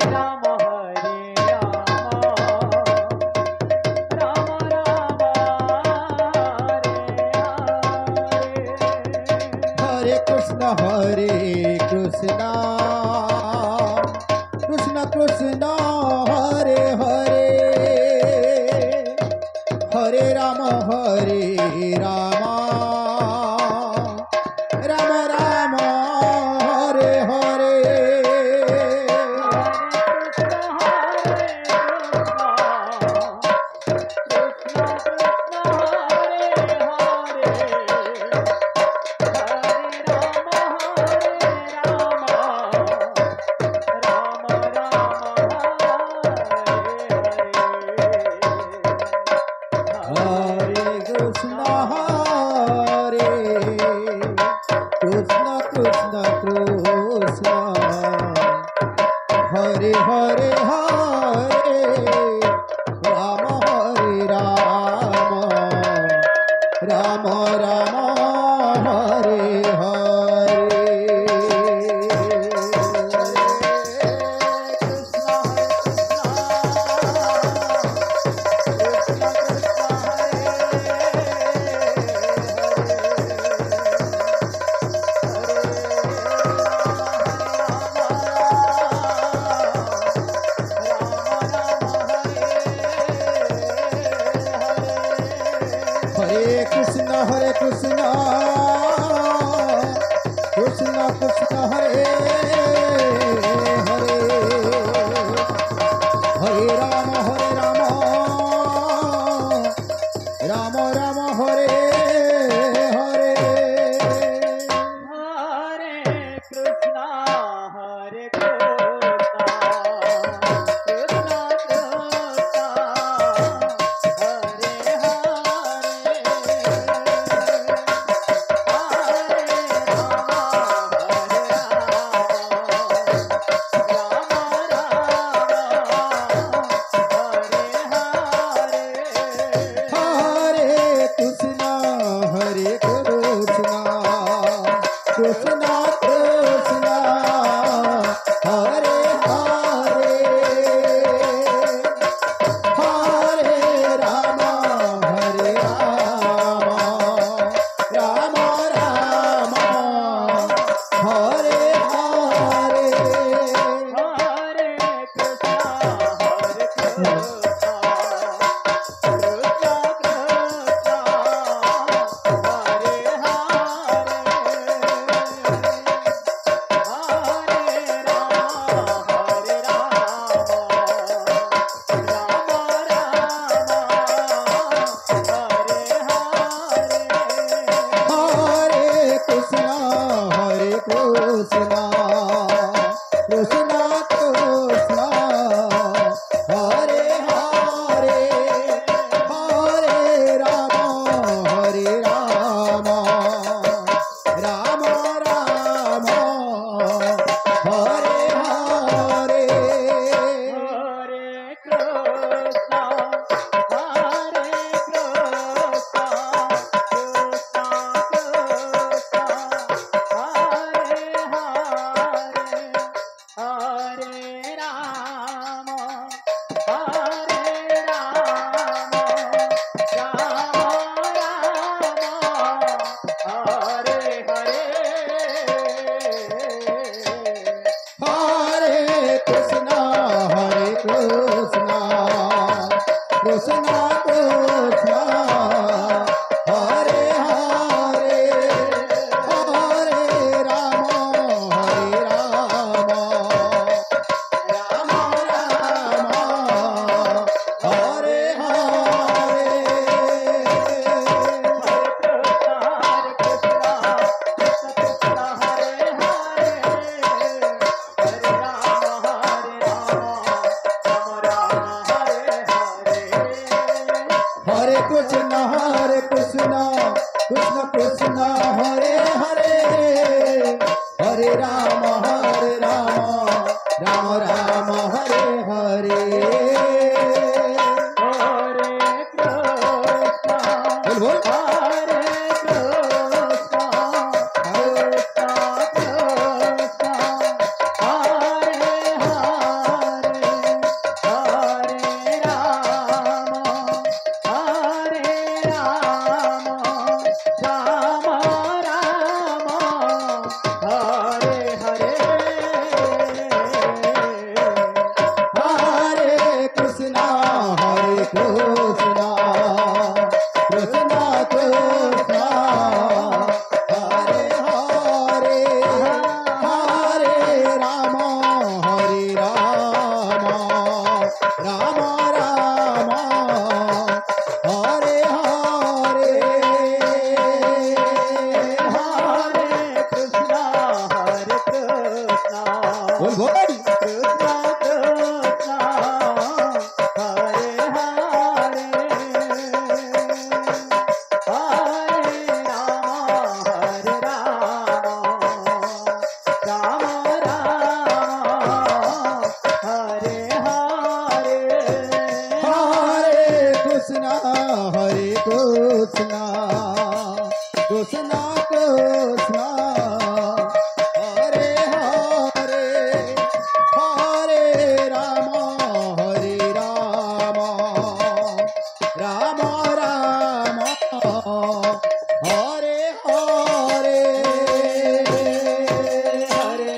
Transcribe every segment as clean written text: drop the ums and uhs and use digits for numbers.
राम राम हरे कृष्ण कृष्ण कृष्ण हरे हरे हरे राम राम राम हरे हरे हरे हरे हरे राम राम राम हरे हरे हरे कृष्ण कृष्ण कृष्ण हरे हरे हरे राम राम राम हरे हरे हरे कृष्णा बोल Krishna Krishna Hare Hare Hare Ram Ram Ram Hare Hare Hare Krishna Krishna Krishna Krishna Hare Hare Hare Ram Ram Ram Hare Hare Hare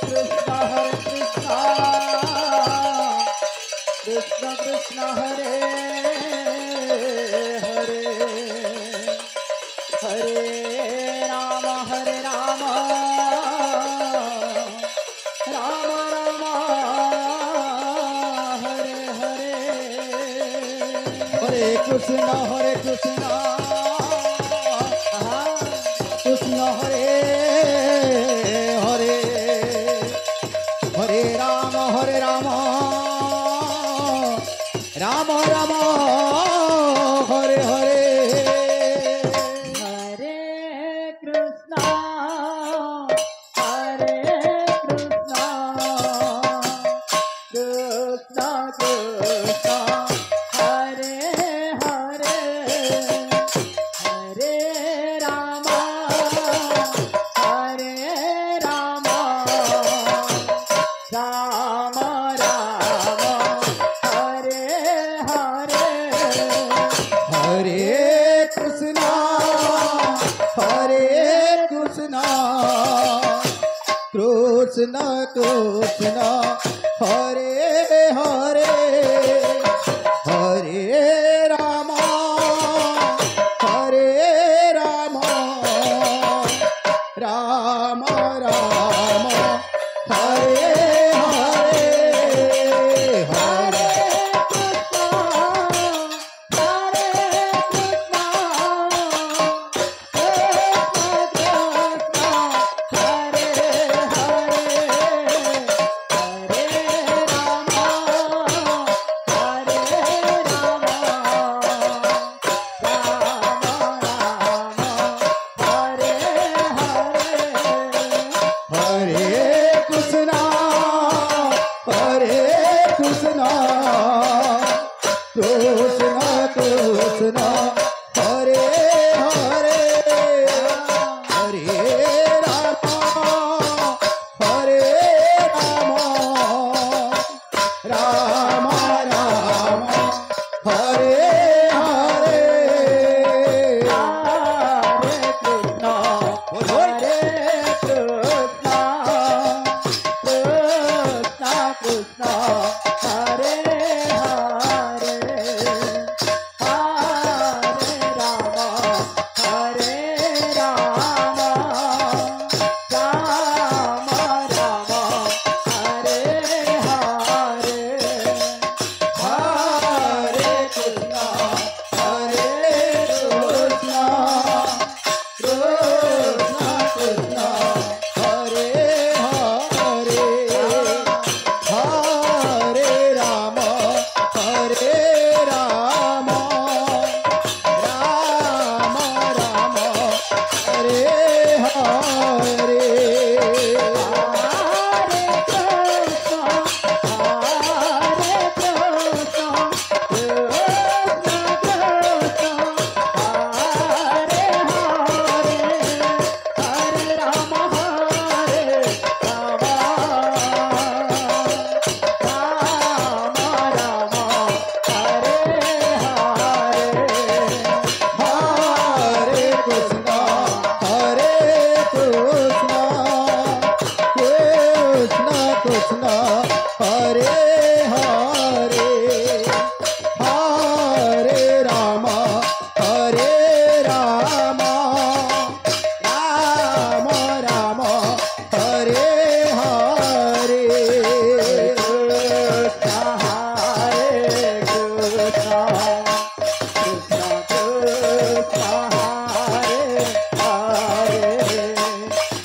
Krishna Krishna Krishna Hare Hare Hare Ram Ram Ram Hare Hare Hare Krishna Krishna Hare Hare Hare Ram Ram Ram Hare Hare Hare Krishna Krishna Krishna Hare Hare Hare Ram Ram Ram Hare Hare Hare Krishna Krishna Krishna Hare Hare Hare Ram Ram Ram Hare Hare Hare Hare Krishna Krishna Krishna Hare Hare Hare Ram Ram Ram Hare Hare Krishna Hare Hare Hare Ram Ram Ram Hare Hare Hare Krishna Krishna Hare Hare Hare Ram Ram Ram Hare Hare Hare Krishna Krishna Hare Hare Hare Ram Ram Ram Hare Hare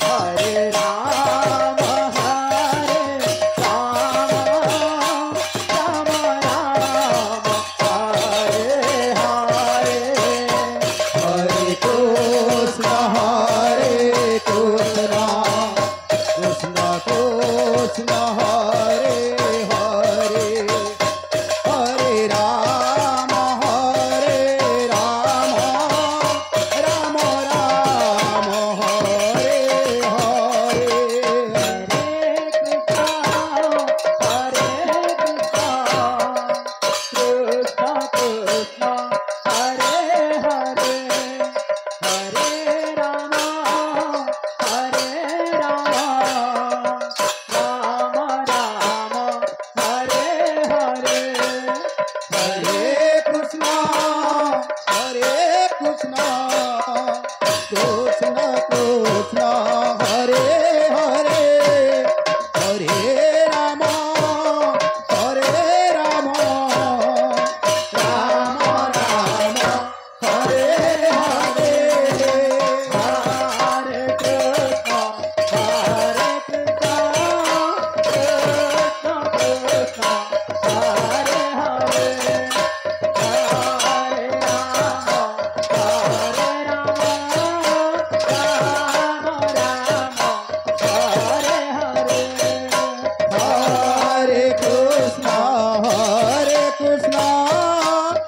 Hare Ram Krishna Hare Hare Hare Rama Rama Rama Hare Hare Krishna Krishna Hare Hare Hare Rama Rama Rama Hare Hare Hare Krishna, Hare Krishna, Krishna Krishna, Hare Hare, Hare Rama, Hare Rama, Rama Rama, Hare Hare. Hare Krishna Krishna Krishna Hare Hare Hare Rama Rama Rama Hare Hare Hare Krishna, Hare Krishna,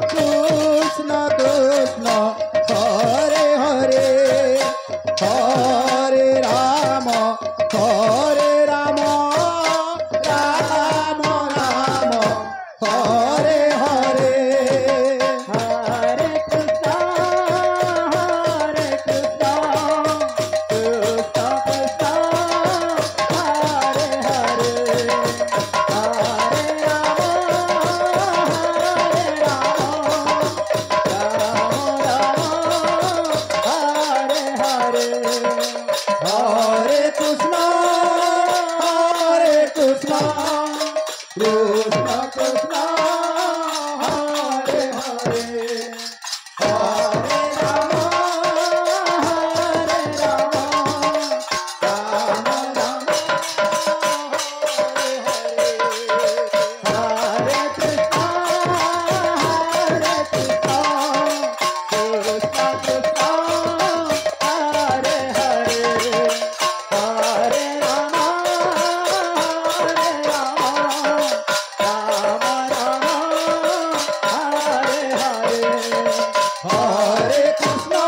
Krishna Krishna, Hare Hare, Hare Rama, Hare Rama, Rama Rama, Hare Hare. Hare Krishna Krishna Krishna Hare Hare Hare Rama Rama Hare Krishna, Hare Krishna, Krishna Krishna, Hare Hare, Hare Rama, Hare Rama, Rama Rama, Hare Hare. Hare Krishna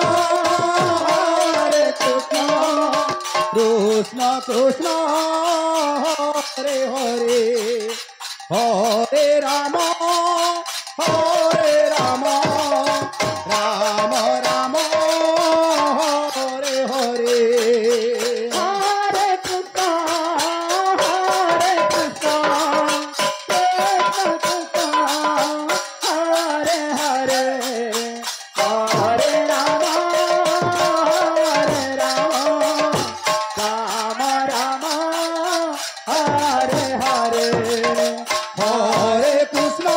Krishna Krishna Hare Hare Hare Rama Rama Rama Hare Hare Hare Krishna, Hare Krishna, Krishna Krishna, Hare Hare, Hare Rama, Hare Rama, Rama Rama, Hare Hare. Hare Krishna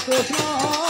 Krishna